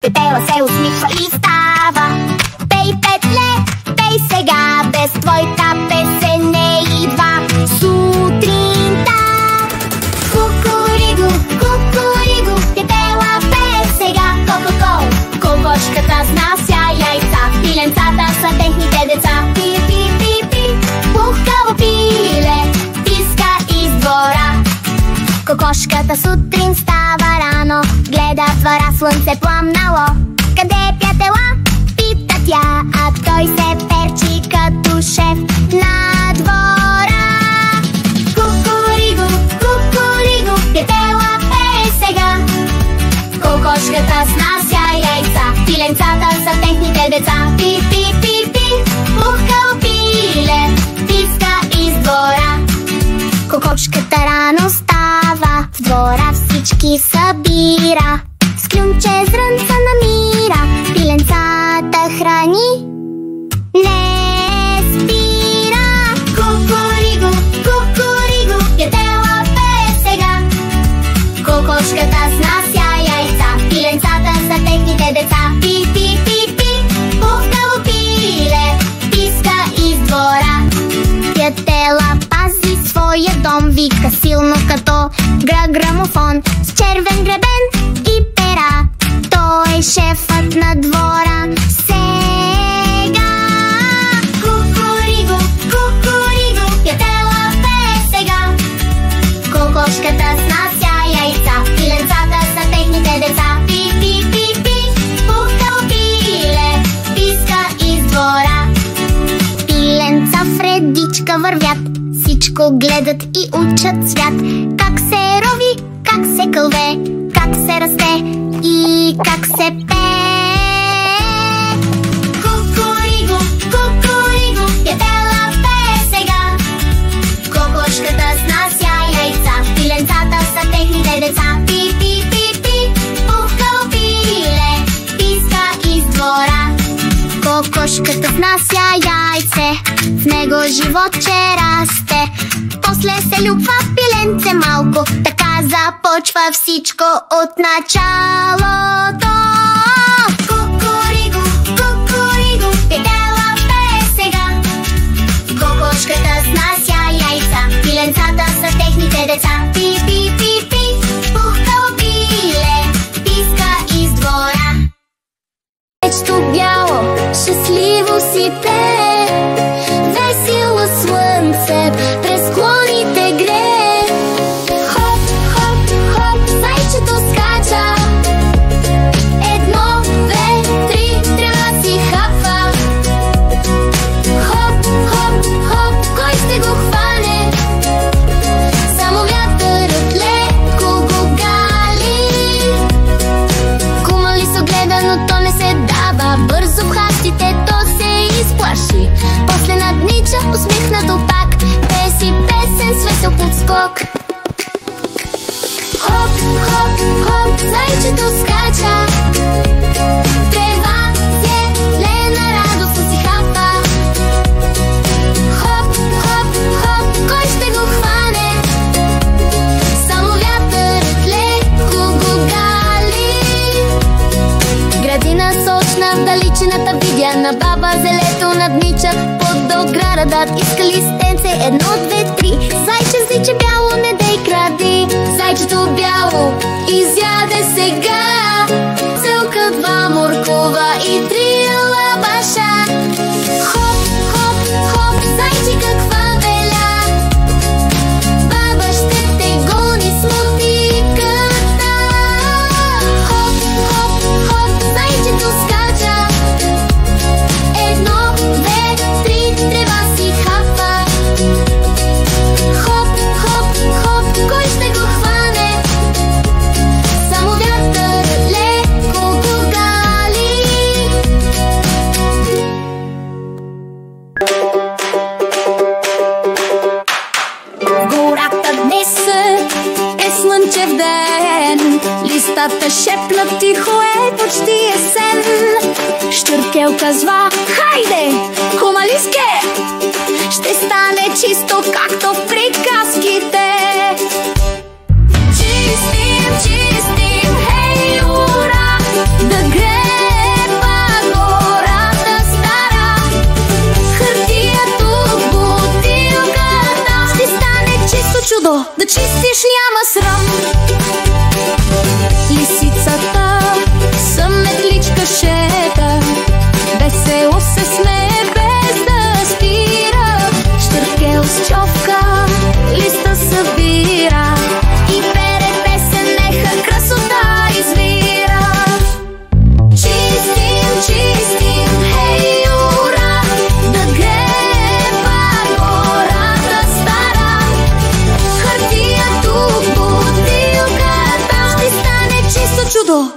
Пепела се усмихва и става. Пей, Петле, пей сега, без твоята песен не идва сутринта. Кукуриго, кукуриго, Пепела пее сега. Ко-ко-ко, кокошката снася яйца, пиленцата са техните деца. Пи-пи-пи-пи, пухкаво пиле писка из двора. Кокошката сутрин става рано, гледа в двора, слънце пламнало. Къде е Пятела? Пита тя, а той се перчи като шеф на двора. Кукуриго, кукуриго, Пятела пее сега. Кокошката снася яйца, пиленцата са техните деца. Пи-пи-пи-пи, пухкаво пиле писка из двора. Кокошката рано става, в двора всички събира. С клюнче зрънца намира, пиленцата храни, не спира. Кукуриго, кукуриго, Пятела пее сега. Кокошката снася яйца, пиленцата са техните деца. Пи-пи-пи-пи, пухкаво пиле писка из двора. Пятела пази своя дом, вика силно като грамофон, с червен гребен и пера. Той е шефът на двора сега. Кукуриго, кукуриго, Пятела пее сега. Кокошката снася яйца, пиленцата са техните деца. Пи-пи-пи-пи, пухкаво пиле писка из двора. Пиленца в редичка вървят, всичко гледат и учат свят. Как се рови, как се кълве, как се расте и как се пее. Кукуриго, кукуриго, Пятела пее сега. Кокошката снася яйца, пиленцата са техните деца. Пи-пи-пи-пи, пухкаво пиле писка из двора. Кокошката снася яйце, в него животче расте. После се люпва пиленце малко, така започва всичко от началото. Кукуриго, кукуриго, Пятела пее сега. Кокошката снася яйца, пиленцата са техните деца. Пи-пи-пи-пи, пухкаво пиле писка из двора. Вечето бяло, щастливо си пее, весело слънце през склоните грее. Хоп, хоп, хоп, зайчето скача, едно, две, три, трева си хапва. Хоп, хоп, хоп, кой ще го хване? Само вятърът леко го гали. Кума ли се гледа, но то не се дава, бързо в хащите то се изплаши. После наднича усмихнато пак, пее си песен с весел подскок. Хоп, хоп, хоп, зайчето скача, трева зелена радостно си хапа. Хоп, хоп, хоп, кой ще го хване? Само вятърът леко го гали. Градина сочна в далечината видя, на баба зелето наднича под оградата. Иска листенце, едно, две, три, зайче, зайче бяло, не дей кради. Зайчето бяло изяде сега целка, два моркова и три лабаша. Хоп, хоп, хоп, зайче каква беля, баба ще те гони с мотиката. Хоп, хоп, хоп, зайчето скача, едно, две, три, трева си хапва. Хоп, хоп, хоп, кой ще го хване? Само вятърът леко го гали. В гората днес е слънчев ден, листата шепнат тихо, е почти есен. Щуркелка зва, хайде, хумалиске, ще стане чисто както в приказките. Чистим, чистим, хей, ура, да греем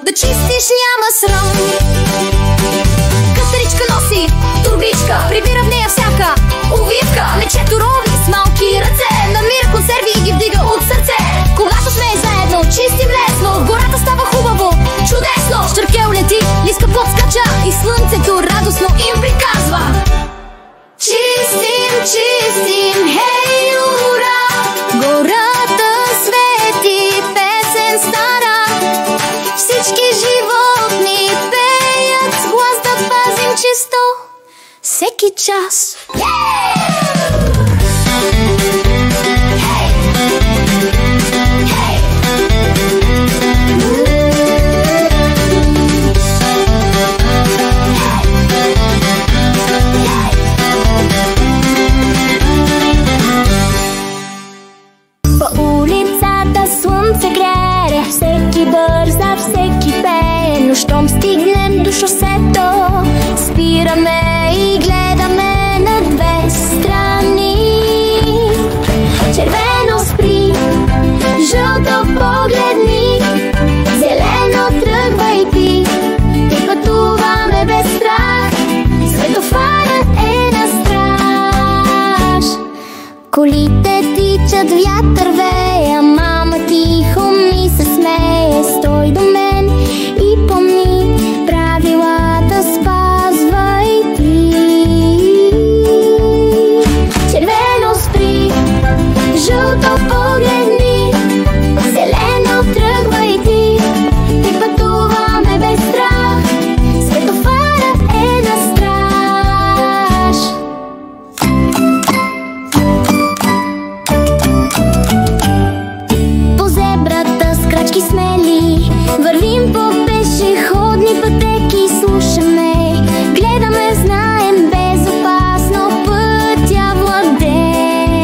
да чистиш няма срам. Катеричка носи турбичка, прибира в нея всяка увивка. Мечето рови с малки ръце, намира консерви и ги вдига от сърце. Когато сме заедно, чистим лесно, в гората става хубаво, чудесно. Щъркел лети, лиска подскача и слънцето радостно им приказва: чистим, чистим, хей, ура! Гората свети, песен стара. Всички животни пеят с глас да пазим чисто всеки час. По улицата слънце грее, всеки бърза, всеки пее, но щом стигнем до шосето, спираме и гледаме на две страни. Червено спри, жълто погледни, зелено тръгвай ти. И пътуваме без страх, светофарът е на страж. Колите тичат, вятър вея, мама тихо ми се смее. Стой до мен и помни, правилата спазвай ти. Червено спри, жълто погледни, зелено тръгвай ти. И пътуваме без страх, светофарът е на страж. По зебрата с крачки смели вървим по пешеходни пътеки, слушаме, гледаме, знаем, безопасно пътя владеем.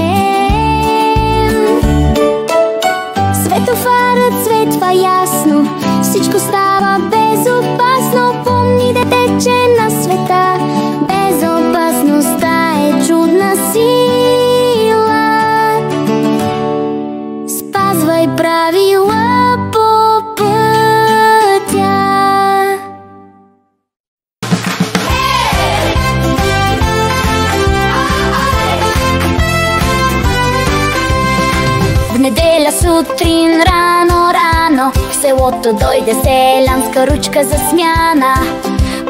Светофарът светва ясно, всичко става безопасно. Помни, дете, че на света безопасността е чудна сила. Спазвай правила по пътя. В неделя сутрин рано в селото дойде селянска ручка за смяна.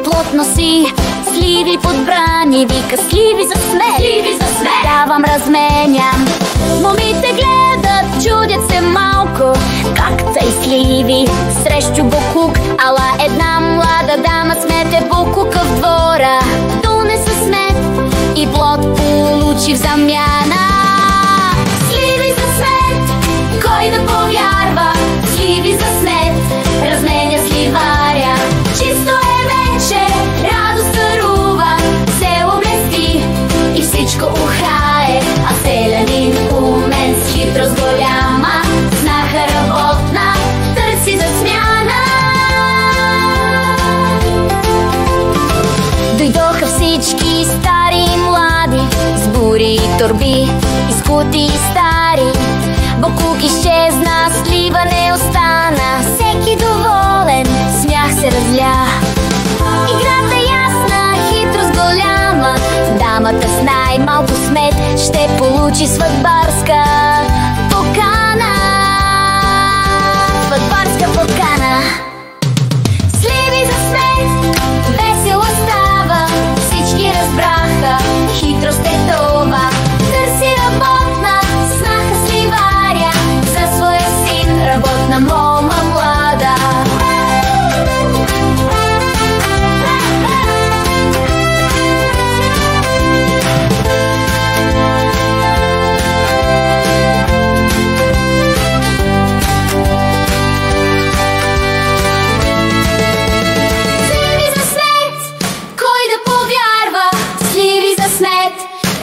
Плотно си сливи подбрани, вика: сливи за смет, сливи за смет. Давам, разменям. Момите гледат, чудят се малко, как цей сливи срещу буклук. Ала една млада дама смете буклука в двора, донесе смет и плод получи в замяна. Сливи за смет, кой да повярва? Сливи за смет, разменя сливаря. Чисто е вече, радост царува, село блести и всичко ухае. А селянин умен с хитрост голяма, снаха работна, търси за смяна. Дойдоха всички стари и млади, с бури и торби, из кутии стари. Буклук изчезна, слива не остана, всеки доволен, смях се разля. Играта ясна, хитрост голяма, дамата с най-малко смет ще получи сватбарска покана. Сватбарска покана. Сливи за смет, весело става, всички разбраха, хитрост е това. Търси работна, снаха сливаря, за своя син работна мома млада.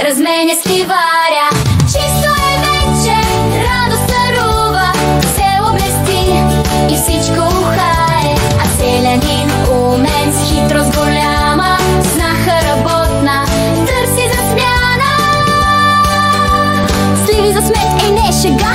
Разменя сливаря. Чисто е вече, радост царува, село блести и всичко ухае. А селянин умен с хитрост голяма, снаха работна, търси за смяна. Сливи за смет, ей не шега,